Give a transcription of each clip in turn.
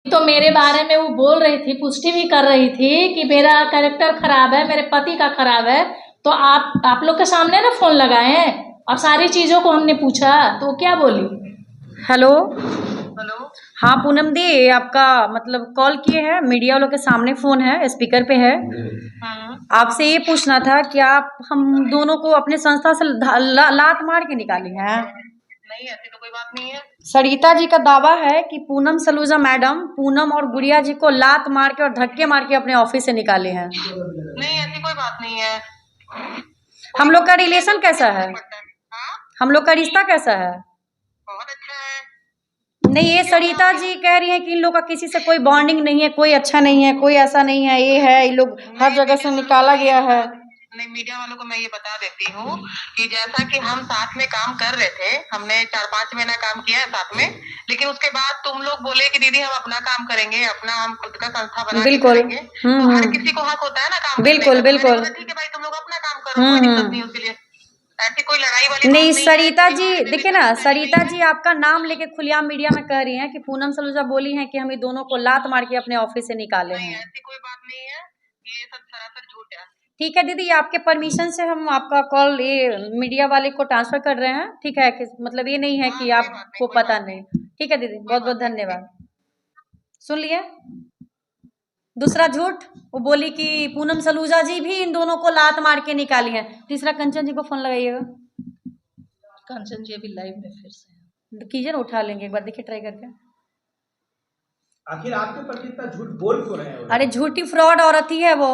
तो मेरे बारे में वो बोल रही थी, पुष्टि भी कर रही थी कि मेरा कैरेक्टर खराब है, मेरे पति का खराब है। तो आप लोग के सामने ना फोन लगाए हैं और सारी चीजों को हमने पूछा तो वो क्या बोली। हेलो। हेलो। हाँ पूनम दी, आपका मतलब कॉल किए हैं, मीडिया वालों के सामने फोन है, स्पीकर पे है। आपसे ये पूछना था कि आप हम दोनों को अपने संस्था से लात मार के निकाली हैं। नहीं, ऐसी तो कोई बात नहीं है। सरिता जी का दावा है कि पूनम सलूजा मैडम पूनम और गुड़िया जी को लात मार के और धक्के मार के अपने ऑफिस से निकाले हैं। नहीं, ऐसी कोई बात नहीं है। हम लोग का रिलेशन कैसा है? हाँ? हम लोग का रिश्ता कैसा है? बहुत अच्छा है। नहीं, ये सरिता जी कह रही है कि इन लोग का किसी से कोई बॉन्डिंग नहीं है, कोई अच्छा नहीं है, कोई ऐसा नहीं है, ये है, इन लोग हर जगह से निकाला गया है। नहीं, मीडिया वालों को मैं ये बता देती हूँ कि जैसा कि हम साथ में काम कर रहे थे, हमने 4-5 महीना काम किया है साथ में, लेकिन उसके बाद तुम लोग बोले कि दीदी हम अपना काम करेंगे, अपना हम खुद का संस्था बना के करेंगे। तो हर किसी को हक होता है ना काम करने का। बिल्कुल। ठीक है भाई, तुम लोग अपना काम करो, कोई दिक्कत नहीं उसके लिए। ऐसी कोई लड़ाई वाली नहीं, बात सरिता जी है। देखिए ना, सरिता जी आपका नाम लेके खुलेआम मीडिया में कह रही हैं कि पूनम सलूजा बोली हैं कि हम ये दोनों को लात मार के अपने ऑफिस से निकाले नहीं, हैं। ऐसी कोई बात नहीं है, ये सब सरासर झूठ है। ठीक है दीदी, आपके परमिशन से हम आपका कॉल ये मीडिया वाले को ट्रांसफर कर रहे हैं, ठीक है? कि मतलब ये नहीं है कि आपको पता नहीं। ठीक है दीदी, बहुत बहुत धन्यवाद। सुन लिए दूसरा झूठ, वो बोली कि पूनम सलूजा जी भी इन दोनों को लात मार के निकाली है। तीसरा कंचन जी को फोन लगाइएगा। कंचन जी अभी लाइव में फिर से कीजिए ना, उठा लेंगे एक बार, देखिए ट्राई करके। आखिर आपके प्रति इतना झूठ बोल क्यों रहे हैं? अरे झूठी फ्रॉड औरत ही है वो।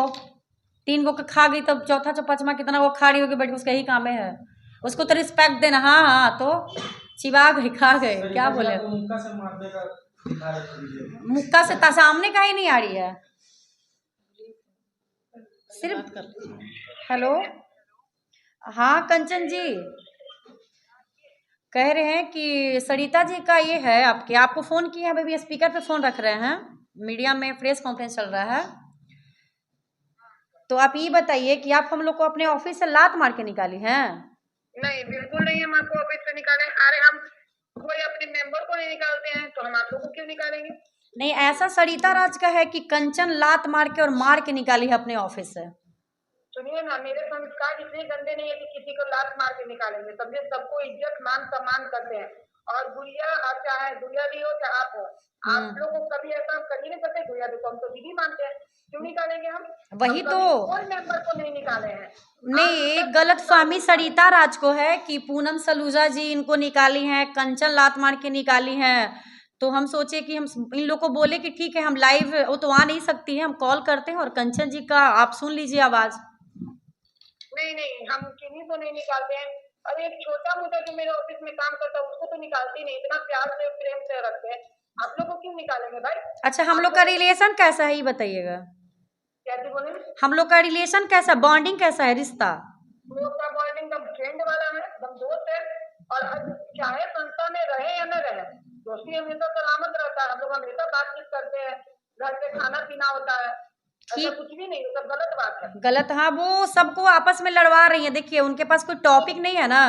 3 गो खा गई, तब चौथा 5वां कितना वो खा रही होगी, बैठ के उसका यही काम है। उसको तो रिस्पेक्ट देना। हाँ तो चिबा गई, खा गए, क्या बोले। मुक्का से मारने का दिखा रहे थे। मुक्का से सामने का ही नहीं आ रही है, सिर्फ। हेलो, हाँ कंचन जी कह रहे हैं कि सरिता जी का ये है, आपको फोन किए हैं, अभी स्पीकर पे फोन रख रहे हैं, मीडिया में प्रेस कॉन्फ्रेंस चल रहा है। तो आप ये बताइए कि आप हम लोग को अपने ऑफिस से लात मार के निकाली हैं? नहीं, बिल्कुल नहीं, हम आपको ऑफिस से निकाले। अरे हम कोई अपने मेंबर को नहीं निकालते हैं, तो हम आप लोगों को क्यों निकालेंगे? नहीं, ऐसा सरिता राज का है कि कंचन लात मार के और मार के निकाली है अपने ऑफिस से। सुनिए ना, मेरे संस्कार इतने गंदे नहीं है कि किसी को लात मार के निकालेंगे। समझे, सबको इज्जत मान सम्मान करते हैं। और गुड़िया, आप चाहे गुड़िया भी हो चाहे आप हो, आप लोगों को कभी ऐसा हम कर ही नहीं सकते। गुड़िया भी तो हम तो दीदी मानते हैं, क्यों निकालेंगे हम? वही तो कोई मेंबर को नहीं निकाले हैं। नहीं, एक गलत फहमी सरिता राज को है कि पूनम सलूजा जी इनको निकाली हैं, कंचन लात मार के निकाली हैं। तो हम सोचे कि हम इन लोग को बोले कि ठीक है, हम लाइव, वो तो आ नहीं सकती है, हम कॉल करते हैं और कंचन जी का आप सुन लीजिए आवाज। नहीं, हम किन्हीं को नहीं निकालते हैं। और एक छोटा मोटा जो मेरे ऑफिस में काम करता है उसको तो निकालते नहीं, इतना प्यार से प्रेम से रखते हैं। आप लोग को क्यों निकालेंगे भाई? अच्छा, हम लोग का रिलेशन कैसा है ये बताइएगा। कैसे बोले? हम लोग का रिलेशन कैसा, बॉन्डिंग कैसा है, रिश्ता? हम लोग का बॉन्डिंग एकदम फ्रेंड वाला है, एकदम दोस्त है। और चाहे संस्था में रहे या न रहे, दोस्ती हमेशा सलामत रहता है। हम लोग हमेशा बातचीत करते हैं, घर पे खाना पीना होता है, ऐसा कुछ भी नहीं, सब गलत बात है। गलत, हाँ, वो सबको आपस में लड़वा रही है। देखिए उनके पास कोई टॉपिक नहीं है ना,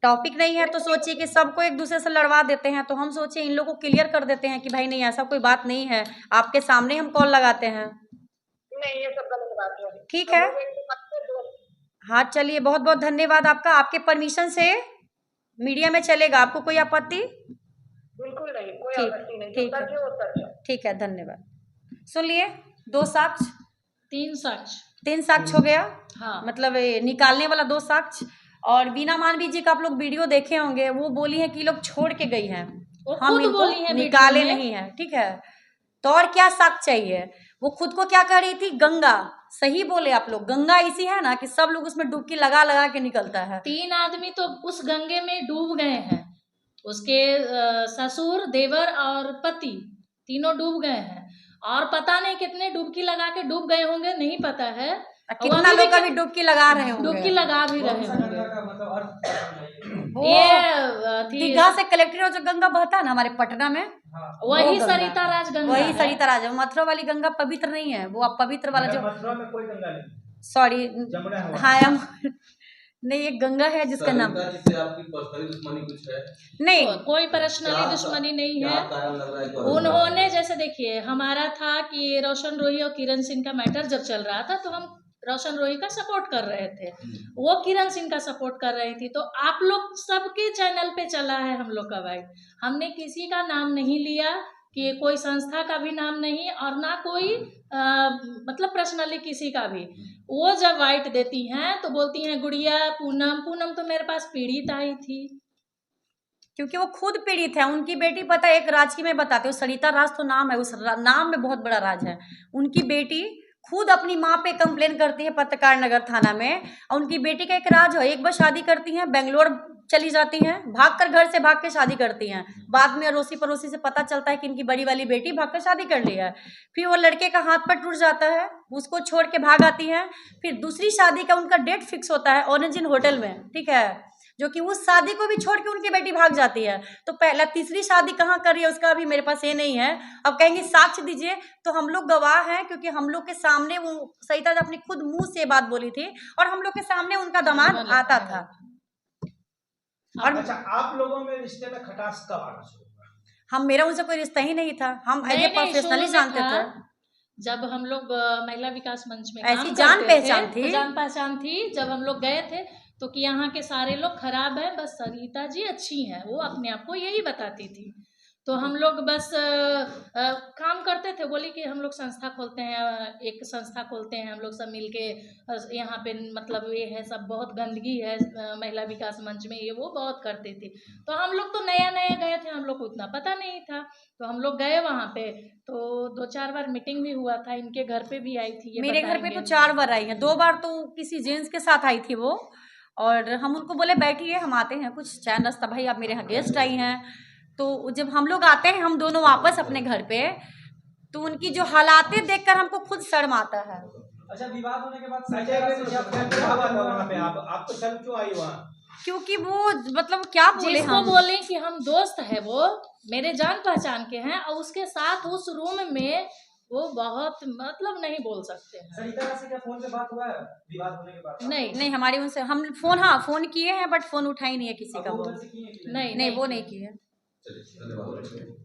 टॉपिक नहीं है तो सोचिए कि सबको एक दूसरे से लड़वा देते हैं। तो हम सोचे इन लोगों को क्लियर कर देते हैं कि भाई नहीं, ऐसा कोई बात नहीं है, आपके सामने हम कॉल लगाते हैं। नहीं, ये सब गलत बात है। ठीक है, हाँ चलिए, बहुत बहुत धन्यवाद आपका। आपके परमिशन से मीडिया में चलेगा, आपको कोई आपत्ति? बिल्कुल नहीं, कोई आपत्ति नहीं, जो सच है वो सच है। ठीक है, धन्यवाद। सुन लिए 2 साक्ष्य, 3 साक्ष्य हो गया। हाँ, मतलब निकालने वाला 2 साक्ष्य। और बीना मानवी जी का आप लोग वीडियो देखे होंगे, वो बोली है कि लोग छोड़ के गई हैं, हम इनको बोली है निकाले नहीं है। ठीक है, तो और क्या साक्ष्य चाहिए? वो खुद को क्या कह रही थी, गंगा। सही बोले आप लोग, गंगा इसी है ना कि सब लोग उसमें डुबकी लगा लगा के निकलता है। 3 आदमी तो उस गंगे में डूब गए हैं, उसके ससुर, देवर और पति तीनों डूब गए हैं। और पता नहीं कितने डुबकी लगा के डूब गए होंगे, नहीं पता है। कितना लोग अभी डुबकी लगा रहे होंगे, डुबकी लगा भी रहे होंगे। ये दीघा से कलेक्टर जो गंगा बहता है ना हमारे पटना में, वही सरिता राज गंगा, वही सरिता राज। मथुरा वाली गंगा पवित्र नहीं है, वो आप पवित्र वाला जो, मथुरा में कोई गंगा नहीं, सॉरी, हाँ नहीं, एक गंगा है जिसका नाम सरिता जी से आपकी पर्सनली दुश्मनी कुछ है? नहीं। कोई पर्सनली क्या- दुश्मनी नहीं क्या है। कारण लग रहा है कि उन्होंने जैसे देखिए, हमारा था कि रोशन रोही और किरण सिंह का मैटर जब चल रहा था तो हम रोशन रोही का सपोर्ट कर रहे थे, वो किरण सिंह का सपोर्ट कर रही थी। तो आप लोग सबके चैनल पे चला है हम लोग का वाइट, हमने किसी का नाम नहीं लिया, कि कोई संस्था का भी नाम नहीं, और ना कोई मतलब पर्सनली किसी का भी। वो जब वाइट देती हैं तो बोलती हैं गुड़िया पूनम तो मेरे पास पीड़ित आई थी। क्योंकि वो खुद पीड़ित है। उनकी बेटी, पता है, एक राज की मैं बताती हूँ, सरिता राज तो नाम है, उस नाम में बहुत बड़ा राज है। उनकी बेटी खुद अपनी माँ पे कंप्लेन करती है पत्रकार नगर थाना में, और उनकी बेटी का एक राज है, एक बार शादी करती हैं, बेंगलोर चली जाती हैं, भागकर घर से भाग के शादी करती हैं। बाद में अड़ोसी पड़ोसी से पता चलता है कि इनकी बड़ी वाली बेटी भागकर शादी कर ली है। फिर वो लड़के का हाथ पर टूट जाता है, उसको छोड़ के भाग आती है। फिर दूसरी शादी का उनका डेट फिक्स होता है ऑरेंज इन होटल में, ठीक है, जो कि उस शादी को भी छोड़ के उनकी बेटी भाग जाती है। तो पहला तीसरी शादी कहाँ कर रही है उसका अभी मेरे पास ये नहीं है। अब कहेंगे साक्ष्य दीजिए, तो हम लोग गवाह हैं, क्योंकि हम लोग के सामने वो सरिता अपनी खुद मुंह से बात बोली थी, और हम लोग के सामने उनका दामाद आता था। और अच्छा, आप लोगों में रिश्ते में खटास कब आना शुरू हुआ? मेरा उनसे कोई रिश्ता ही नहीं था, हम एज ए प्रोफेशनली जानते थे। जब हम लोग महिला विकास मंच में ऐसी काम जान करते पहचान थे, थी, जान पहचान थी। जब हम लोग गए थे तो कि यहाँ के सारे लोग खराब हैं, बस सरिता जी अच्छी हैं, वो अपने आप को यही बताती थी। तो हम लोग बस काम करते थे, बोली कि हम लोग संस्था खोलते हैं, एक संस्था खोलते हैं हम लोग सब मिलके, यहाँ पे मतलब ये है सब बहुत गंदगी है महिला विकास मंच में, ये वो बहुत करते थे। तो हम लोग तो नया नया गए थे, हम लोग को उतना पता नहीं था। तो हम लोग गए वहाँ पे, तो 2-4 बार मीटिंग भी हुआ था, इनके घर पे भी आई थी। मेरे घर पे तो 4 बार आई है, 2 बार तो किसी जेंट्स के साथ आई थी वो, और हम उनको बोले बैठिए हम आते हैं, कुछ चाय नाश्ता, भाई आप मेरे यहाँ गेस्ट आई हैं। तो जब हम लोग आते हैं हम दोनों वापस अपने घर पे, तो उनकी जो हालातें देखकर हमको खुद शर्म आता है। अच्छा, विवाद होने के बाद क्या हुआ था वहाँ पे? आप तो शर्म क्यों आई वहाँ? क्योंकि वो मतलब क्या बोले, जिसको बोले कि हम दोस्त है, वो मेरे जान पहचान के हैं, और उसके साथ उस रूम में वो बहुत मतलब नहीं बोल सकते हैं। सरिता से क्या फोन पे बात हुआ है विवाद होने के बाद? नहीं हमारी उनसे हम फोन किए हैं, बट फोन उठा ही नहीं है किसी का वो। नहीं नहीं वो नहीं किए। धन्यवाद।